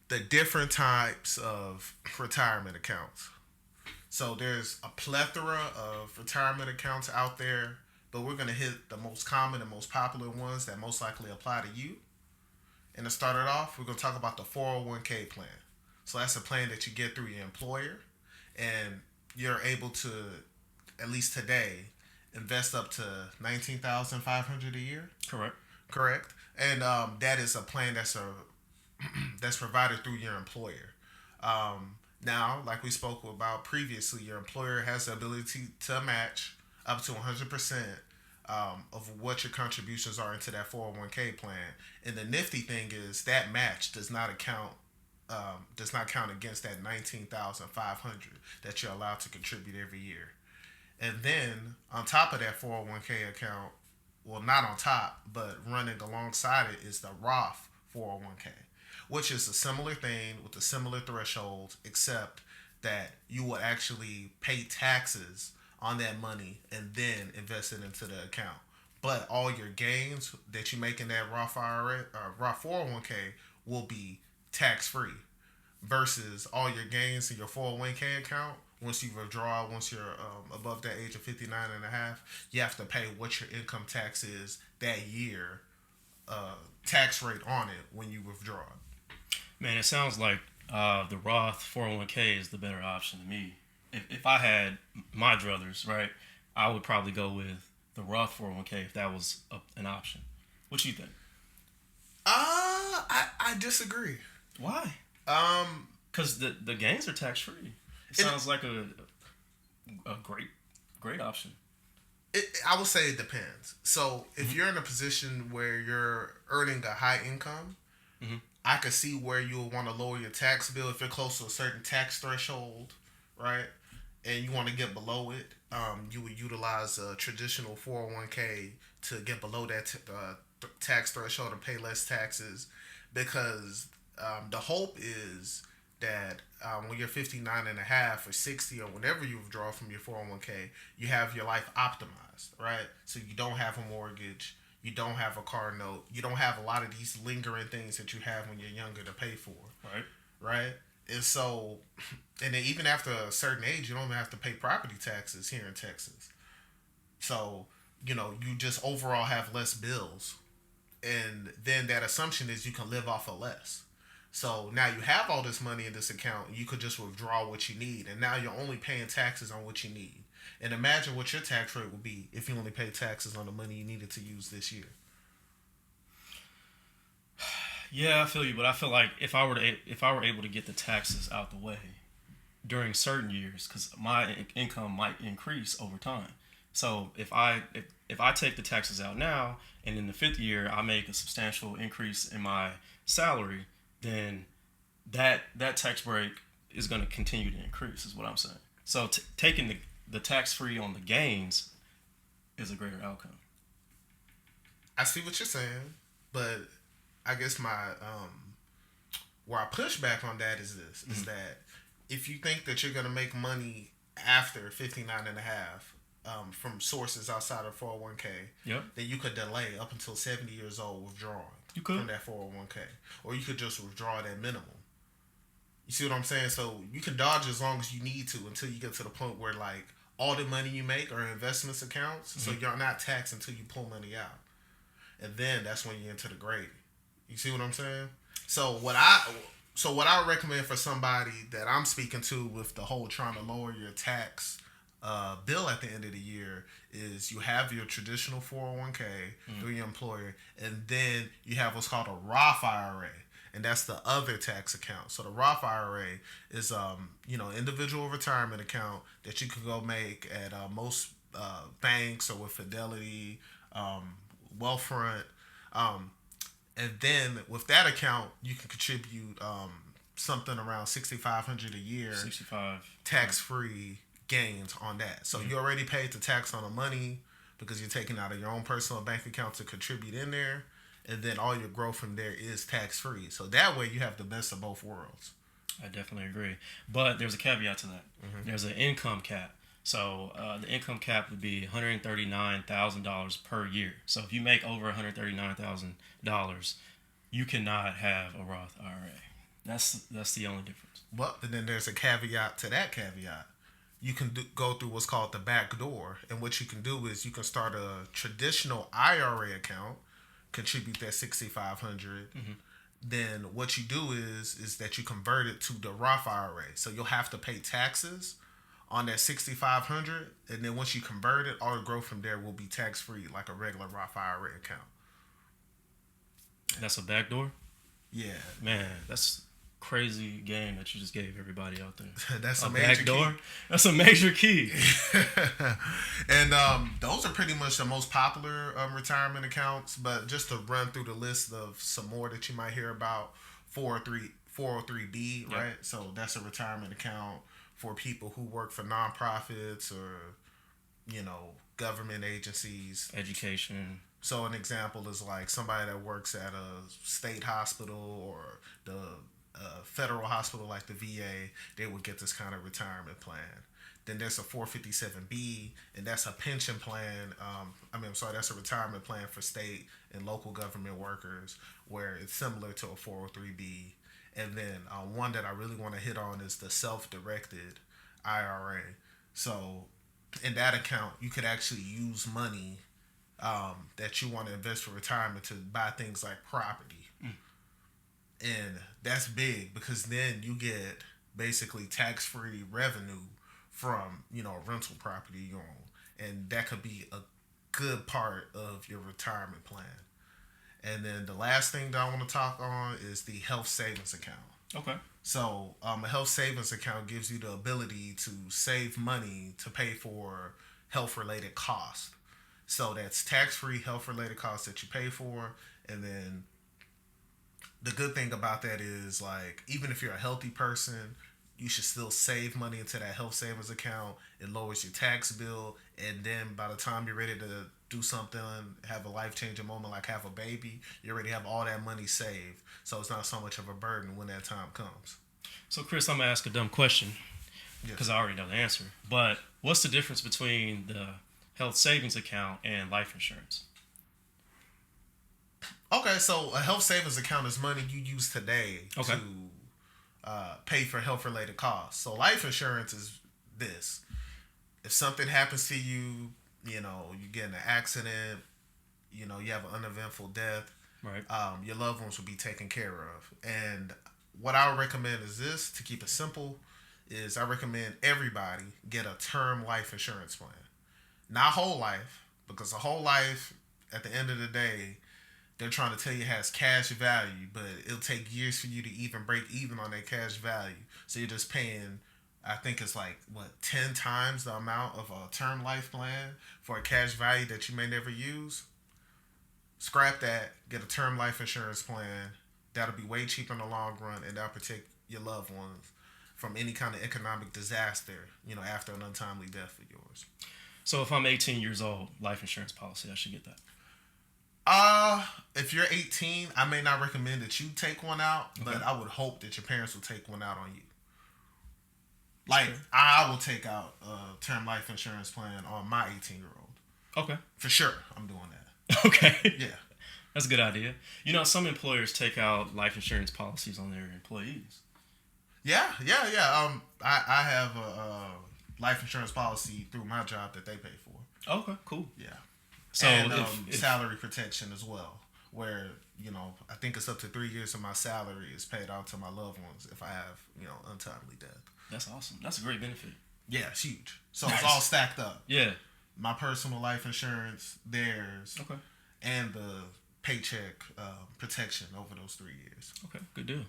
the different types of retirement accounts. So there's a plethora of retirement accounts out there, but we're going to hit the most common and most popular ones that most likely apply to you. And to start it off, we're going to talk about the 401k plan. So that's a plan that you get through your employer, and you're able to, at least today, invest up to 19,500 a year. Correct. Correct, and that is a plan that's provided through your employer. Now, like we spoke about previously, your employer has the ability to match up to 100% of what your contributions are into that 401k plan. And the nifty thing is that match does not count against that 19,500 that you're allowed to contribute every year. And then on top of that 401k account, well, not on top, but running alongside it is the Roth 401k, which is a similar thing with a similar threshold, except that you will actually pay taxes on that money and then invest it into the account. But all your gains that you make in that Roth IRA or Roth 401k will be tax free versus all your gains in your 401k account. Once you withdraw, once you're above that age of 59 and a half, you have to pay what your income tax is that year, tax rate on it when you withdraw. Man, it sounds like the Roth 401k is the better option to me. If I had my druthers, right, I would probably go with the Roth 401k if that was an option. What do you think? I disagree. Why? Um, Because the gains are tax free. It sounds like a great option. I would say it depends. So if you're in a position where you're earning a high income, Mm-hmm. I could see where you'll want to lower your tax bill if you're close to a certain tax threshold, right? And you want to get below it. You would utilize a traditional 401k to get below that tax threshold and pay less taxes, because the hope is that when you're 59 and a half or 60 or whenever you withdraw from your 401k, you have your life optimized, right? So you don't have a mortgage, you don't have a car note, you don't have a lot of these lingering things that you have when you're younger to pay for, Right. right? And so, and then even after a certain age, you don't even have to pay property taxes here in Texas. So, you just overall have less bills. And then that assumption is you can live off of less. So now you have all this money in this account, you could just withdraw what you need, and now you're only paying taxes on what you need. And imagine what your tax rate would be if you only paid taxes on the money you needed to use this year. Yeah, I feel you, but I feel like if I were able to get the taxes out the way during certain years, because my income might increase over time. So if I take the taxes out now, and in the fifth year I make a substantial increase in my salary, then that tax break is going to continue to increase. Is what I'm saying. So taking the tax free on the gains is a greater outcome. I see what you're saying, but I guess my where I push back on that is this: is Mm-hmm. that if you think that you're gonna make money after 59 and a half from sources outside of 401k, Yep, then you could delay up until 70 years old withdrawing you could. from that 401k, or you could just withdraw that minimum. You see what I'm saying? So you can dodge as long as you need to until you get to the point where like all the money you make are investments accounts, so Mm-hmm. you're not taxed until you pull money out, and then that's when you're into the gravy. You see what I'm saying? So what I would recommend for somebody that I'm speaking to with the whole trying to lower your tax bill at the end of the year is you have your traditional 401k through your employer, and then you have what's called a Roth IRA, and that's the other tax account. So the Roth IRA is individual retirement account that you can go make at most banks or with Fidelity, Wealthfront. Um, and then with that account, you can contribute something around 6,500 a year 65. tax free gains on that. So you already paid the tax on the money because you're taking out of your own personal bank account to contribute in there, and then all your growth from there is tax free. So that way you have the best of both worlds. I definitely agree. But there's a caveat to that. Mm-hmm. There's an income cap. So the income cap would be $139,000 per year. So if you make over $139,000, you cannot have a Roth IRA. That's the only difference. Well, and then there's a caveat to that caveat. You can go through what's called the back door, and what you can do is you can start a traditional IRA account, contribute that 6,500. Then what you do is that you convert it to the Roth IRA. So you'll have to pay taxes on that 6,500, and then once you convert it, all the growth from there will be tax free, like a regular Roth IRA account. That's a backdoor. Yeah, Man, that's crazy game that you just gave everybody out there. that's a Back major door. key. That's a major key. And those are pretty much the most popular retirement accounts. But just to run through the list of some more that you might hear about, 403b, Yep. right? So that's a retirement account for people who work for nonprofits or, government agencies. Education. So an example is like somebody that works at a state hospital or the federal hospital like the VA, they would get this kind of retirement plan. Then there's a 457B, and that's a pension plan. That's a retirement plan for state and local government workers where it's similar to a 403B. And then one that I really want to hit on is the self-directed IRA. So in that account, you could actually use money that you want to invest for retirement to buy things like property. And that's big because then you get basically tax-free revenue from, a rental property you own. And that could be a good part of your retirement plan. And then the last thing that I want to talk on is the health savings account. Okay. So a health savings account gives you the ability to save money to pay for health-related costs. So that's tax-free health-related costs that you pay for. And then the good thing about that is, like, even if you're a healthy person, you should still save money into that health savings account. It lowers your tax bill. And then by the time you're ready to do something, have a life-changing moment like have a baby, you already have all that money saved. So it's not so much of a burden when that time comes. So, Chris, I'm going to ask a dumb question because I already know the answer. But what's the difference between the health savings account and life insurance? Okay, so a health savings account is money you use today to pay for health-related costs. So life insurance is this. If something happens to you, you get in an accident, you have an uneventful death, right? Your loved ones will be taken care of. And what I would recommend is this, to keep it simple, is I recommend everybody get a term life insurance plan. Not whole life, because a whole life, at the end of the day, they're trying to tell you has cash value, but it'll take years for you to even break even on that cash value. So you're just paying, I think it's 10 times the amount of a term life plan for a cash value that you may never use. Scrap that, get a term life insurance plan. That'll be way cheaper in the long run, and that'll protect your loved ones from any kind of economic disaster, after an untimely death of yours. So if I'm 18 years old, life insurance policy, I should get that. If you're 18, I may not recommend that you take one out, but I would hope that your parents will take one out on you. Like, sure. I will take out a term life insurance plan on my 18-year-old. Okay. For sure, I'm doing that. Okay. Yeah. That's a good idea. Some employers take out life insurance policies on their employees. Yeah. I have a life insurance policy through my job that they pay for. Okay, cool. Yeah. So and salary protection as well, where I think it's up to 3 years of my salary is paid out to my loved ones if I have untimely death. That's awesome. That's a great benefit. Yeah, it's huge. So it's all stacked up. Yeah. My personal life insurance, theirs, and the paycheck protection over those 3 years. Okay, good deal.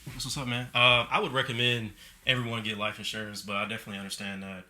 That's what's up, man. I would recommend everyone get life insurance, but I definitely understand that.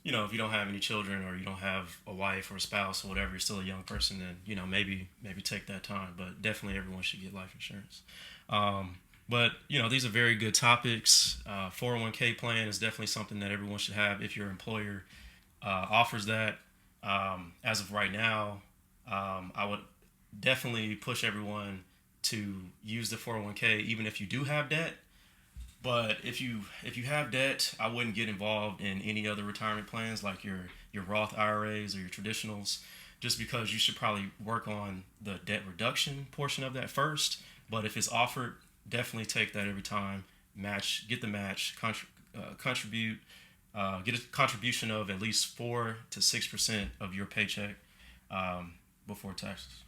If you don't have any children or you don't have a wife or a spouse or whatever, you're still a young person, then, maybe take that time. But definitely everyone should get life insurance. But these are very good topics. 401k plan is definitely something that everyone should have if your employer offers that. As of right now, I would definitely push everyone to use the 401k, even if you do have debt. But if you have debt, I wouldn't get involved in any other retirement plans like your Roth IRAs or your traditionals, just because you should probably work on the debt reduction portion of that first. But if it's offered, definitely take that every time. Get the match, contribute, get a contribution of at least 4 to 6% of your paycheck before taxes.